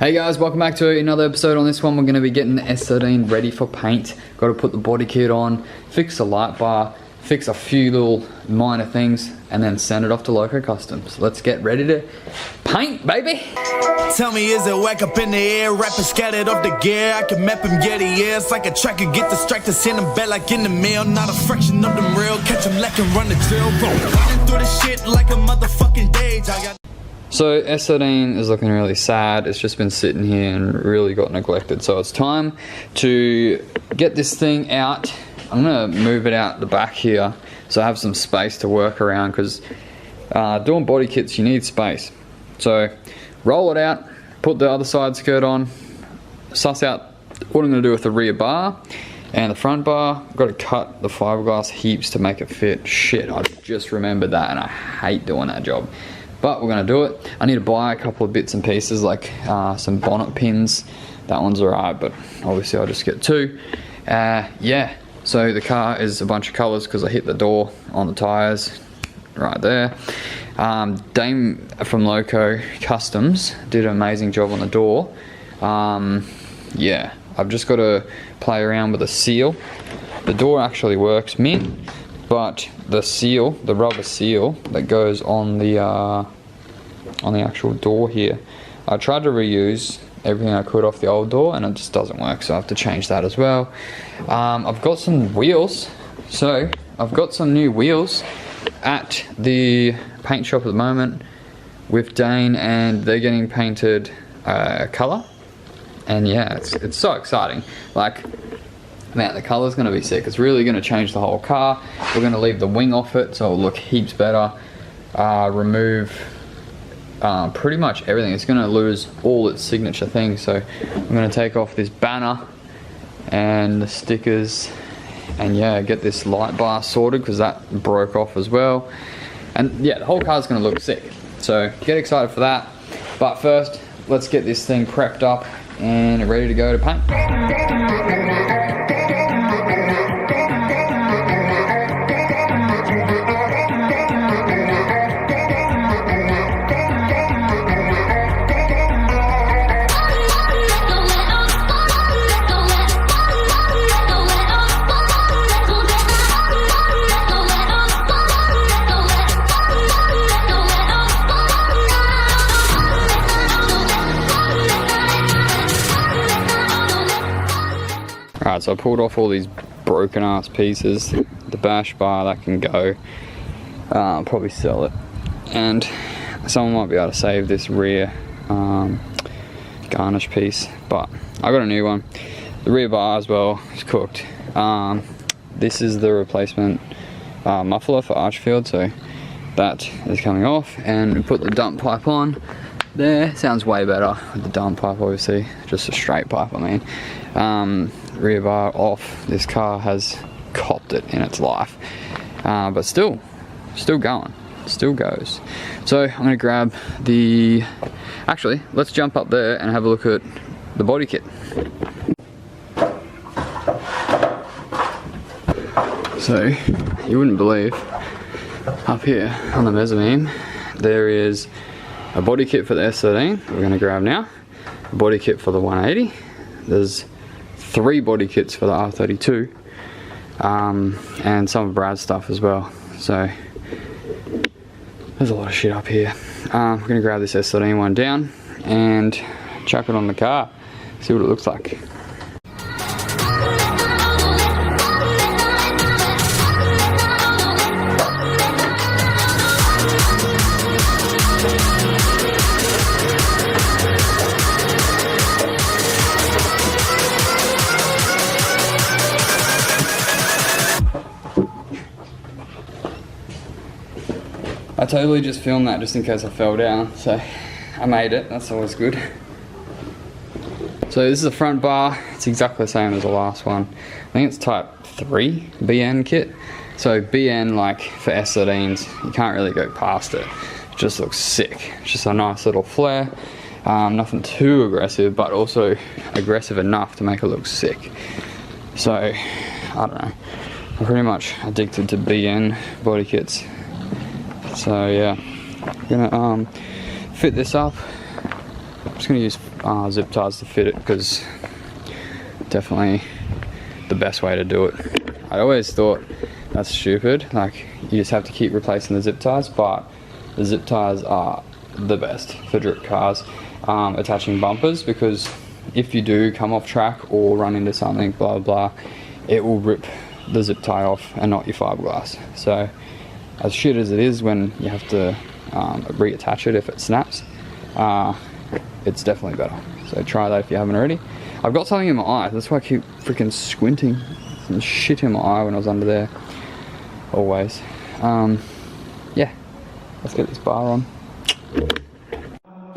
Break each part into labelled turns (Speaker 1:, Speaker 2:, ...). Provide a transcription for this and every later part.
Speaker 1: Hey guys, welcome back to another episode. On this one we're going to be getting the S13 ready for paint. Got to put the body kit on, fix the light bar, fix a few little minor things, and then send it off to Loco Customs. Let's get ready to paint, baby!
Speaker 2: Tell me, is it whack up in the air? Rapping scattered off the gear. I can map him, get it, yeah. It's like a tracker, get distracted, send him back like in the mail. Not a fraction of them real. Catch him like and run the drill. Running through the shit like a motherfucking dage.
Speaker 1: So S13 is looking really sad. It's just been sitting here and really got neglected. So it's time to get this thing out. I'm gonna move it out the back here so I have some space to work around, because doing body kits you need space. So roll it out, put the other side skirt on, suss out what I'm gonna do with the rear bar and the front bar. I've got to cut the fiberglass heaps to make it fit. Shit, I just remembered that and I hate doing that job. But we're gonna do it. I need to buy a couple of bits and pieces, like some bonnet pins. That one's alright, but obviously I'll just get two. Yeah, so the car is a bunch of colors because I hit the door on the tires right there. Dame from Loco Customs did an amazing job on the door. Yeah, I've just got to play around with the seal. The door actually works mint, but the seal, the rubber seal that goes on the actual door here, I tried to reuse everything I could off the old door and it just doesn't work, so I have to change that as well. I've got some wheels, so I've got some new wheels at the paint shop at the moment with Dane, and they're getting painted colour, and yeah, it's so exciting. Like, man, the colour's going to be sick. It's really going to change the whole car. We're going to leave the wing off it so it'll look heaps better. Remove pretty much everything. It's going to lose all its signature things. So I'm going to take off this banner and the stickers, and yeah, get this light bar sorted because that broke off as well. And yeah, the whole car's going to look sick. So get excited for that. But first, let's get this thing prepped up and ready to go to paint. Alright, so I pulled off all these broken ass pieces. The bash bar, that can go. I'll probably sell it. And someone might be able to save this rear garnish piece, but I got a new one. The rear bar as well is cooked. This is the replacement muffler for Archfield, so that is coming off, and we put the dump pipe on there. Sounds way better with the dump pipe, obviously, just a straight pipe, I mean. Rear bar off. This car has copped it in its life, but still going, still goes. So I'm gonna grab the, actually let's jump up there and have a look at the body kit. So you wouldn't believe, up here on the mezzanine there is a body kit for the S13 we're gonna grab now, a body kit for the 180, there's 3 body kits for the R32, and some of Brad's stuff as well. So there's a lot of shit up here. We're gonna grab this S13 one down and chuck it on the car, see what it looks like. I totally just filmed that just in case I fell down, so I made it, that's always good. So this is the front bar, it's exactly the same as the last one. I think it's type 3 BN kit. So BN, like for S13s, you can't really go past it. It just looks sick. It's just a nice little flare. Nothing too aggressive, but also aggressive enough to make it look sick. So, I don't know. I'm pretty much addicted to BN body kits. So yeah, I'm gonna fit this up. I'm just gonna use zip ties to fit it, because definitely the best way to do it. I always thought that's stupid, like you just have to keep replacing the zip ties, but the zip ties are the best for drip cars, attaching bumpers, because if you do come off track or run into something, blah blah, it will rip the zip tie off and not your fiberglass. So as shit as it is when you have to reattach it if it snaps, it's definitely better. So try that if you haven't already. I've got something in my eye, that's why I keep freaking squinting. Some shit in my eye when I was under there. Always. Yeah, let's get this bar on.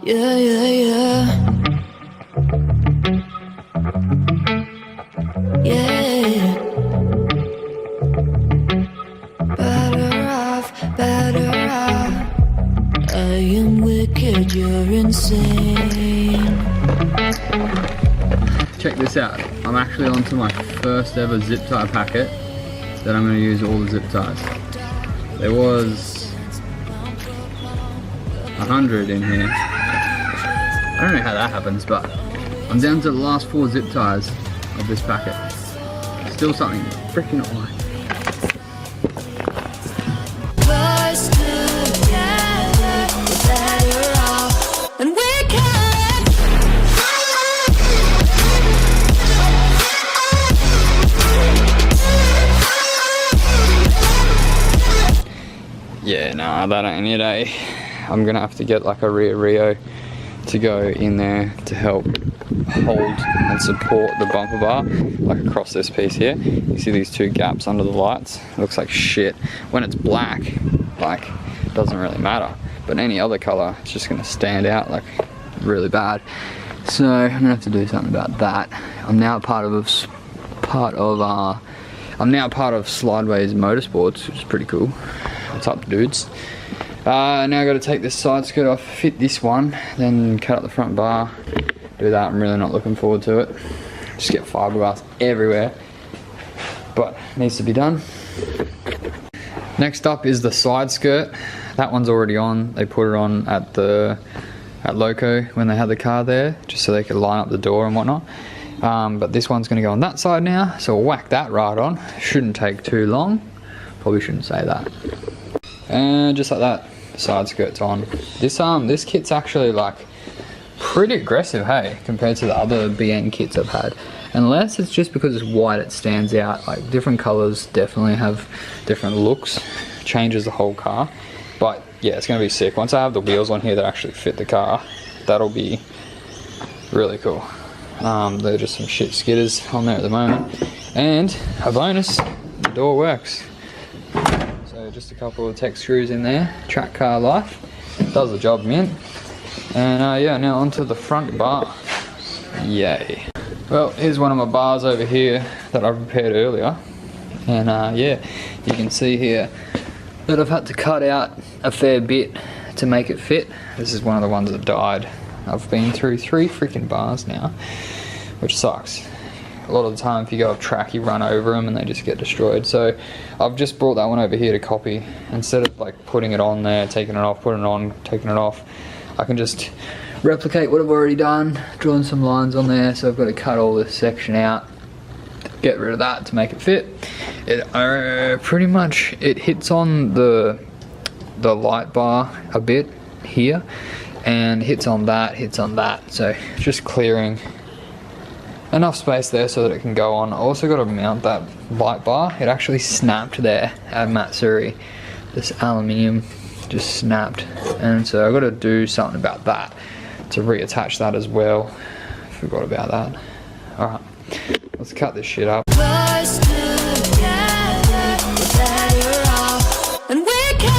Speaker 3: Yeah, yeah, yeah. Yeah. Better off, better off. I am wicked, you're insane.
Speaker 1: Check this out. I'm actually onto my first ever zip tie packet that I'm going to use all the zip ties. There was 100 in here. I don't know how that happens, but I'm down to the last 4 zip ties of this packet. Still something freaking high.
Speaker 3: Close together, we're better off, and we can.
Speaker 1: Yeah, nah, that ain't it, eh? I'm gonna have to get like a rear Rio to go in there to help hold and support the bumper bar, like across this piece here. You see these 2 gaps under the lights? It looks like shit. When it's black, like, it doesn't really matter. But any other color, it's just gonna stand out like really bad. So I'm gonna have to do something about that. I'm now part of Slideways Motorsports, which is pretty cool. What's up, dudes? Now I got to take this side skirt off, fit this one, then cut up the front bar. Do that. I'm really not looking forward to it. Just get fiberglass everywhere, but needs to be done. Next up is the side skirt. That one's already on. They put it on at Loco when they had the car there, just so they could line up the door and whatnot. But this one's going to go on that side now, so we'll whack that right on. Shouldn't take too long. Probably shouldn't say that. And just like that, the side skirt's on. This kit's actually like pretty aggressive, hey, compared to the other BN kits I've had. Unless it's just because it's white, it stands out. Like different colors definitely have different looks, changes the whole car. But yeah, it's gonna be sick. Once I have the wheels on here that actually fit the car, that'll be really cool. They're just some shit skidders on there at the moment. And a bonus, the door works. So just a couple of tech screws in there, track car life, does the job, mint. And yeah, now onto the front bar. Yay. Well, here's one of my bars over here that I prepared earlier. And yeah, you can see here that I've had to cut out a fair bit to make it fit. This is one of the ones that died. I've been through 3 freaking bars now, which sucks. A lot of the time if you go off track you run over them and they just get destroyed. So I've just brought that one over here to copy. Instead of like putting it on there, taking it off, putting it on, taking it off, I can just replicate what I've already done, drawing some lines on there. So I've got to cut all this section out, get rid of that to make it fit. It pretty much, it hits on the light bar a bit here and hits on that, so just clearing enough space there so that it can go on. I also got to mount that light bar. It actually snapped there at Matsuri. This aluminium just snapped, and so I've got to do something about that to reattach that as well. Forgot about that. Alright, let's cut this shit up.
Speaker 3: Close together, we're better off, and we can.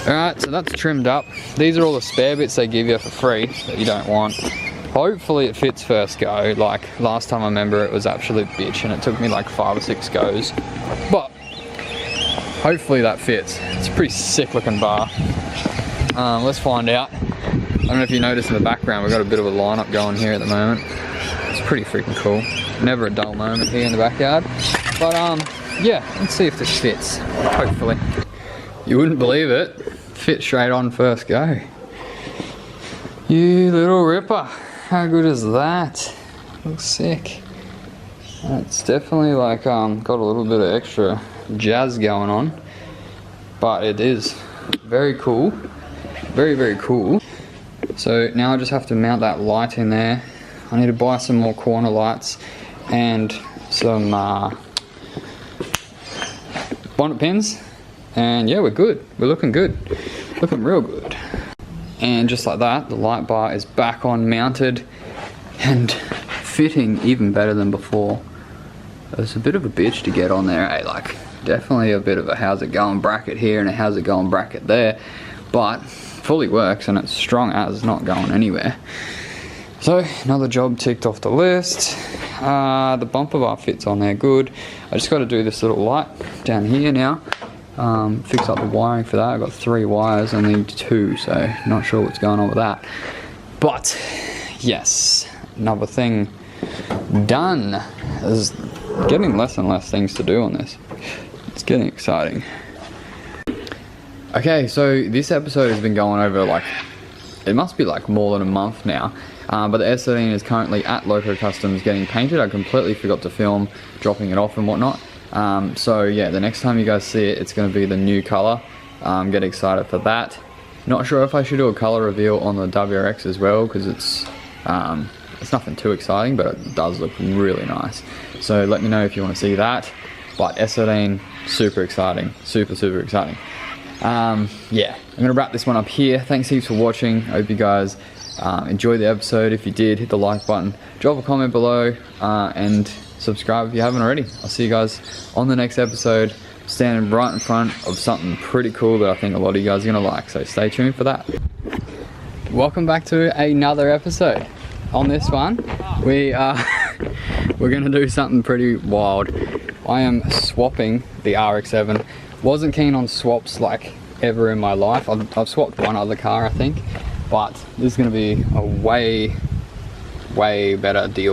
Speaker 1: Alright, so that's trimmed up. These are all the spare bits they give you for free that you don't want. Hopefully it fits first go. Like last time I remember it was absolute bitch and it took me like 5 or 6 goes. But hopefully that fits. It's a pretty sick looking bar. Let's find out. I don't know if you noticed in the background we've got a bit of a lineup going here at the moment. It's pretty freaking cool. Never a dull moment here in the backyard. But yeah, let's see if this fits. Hopefully. You wouldn't believe it. Fit straight on first go. You little ripper. How good is that? Looks sick. It's definitely like got a little bit of extra jazz going on. But it is very cool. Very, very cool. So now I just have to mount that light in there. I need to buy some more corner lights and some bonnet pins. And yeah, we're good. We're looking good. Looking real good. And just like that, the light bar is back on, mounted and fitting even better than before. It was a bit of a bitch to get on there, eh? Like, definitely a bit of a how's it going bracket here and a how's it going bracket there. But fully works and it's strong as, not going anywhere. So another job ticked off the list. The bumper bar fits on there good. I just got to do this little light down here now. Fix up the wiring for that. I've got 3 wires, I need 2, so not sure what's going on with that. But yes, another thing done. There's getting less and less things to do on this. It's getting exciting. Okay, so this episode has been going over like, it must be like more than a month now. But the S13 is currently at Loco Customs getting painted. I completely forgot to film dropping it off and whatnot. So yeah, the next time you guys see it, it's going to be the new color. Get excited for that. Not sure if I should do a color reveal on the WRX as well, because it's nothing too exciting, but it does look really nice. So let me know if you want to see that. But S13, super exciting, super exciting. Yeah, I'm gonna wrap this one up here. Thanks heaps for watching. I hope you guys enjoyed the episode. If you did, hit the like button, drop a comment below, and subscribe if you haven't already. I'll see you guys on the next episode, standing right in front of something pretty cool that I think a lot of you guys are gonna like, so stay tuned for that. Welcome back to another episode. On this one, we're gonna do something pretty wild. I am swapping the RX-7. Wasn't keen on swaps like ever in my life. I've swapped one other car, I think, but this is gonna be a way better deal.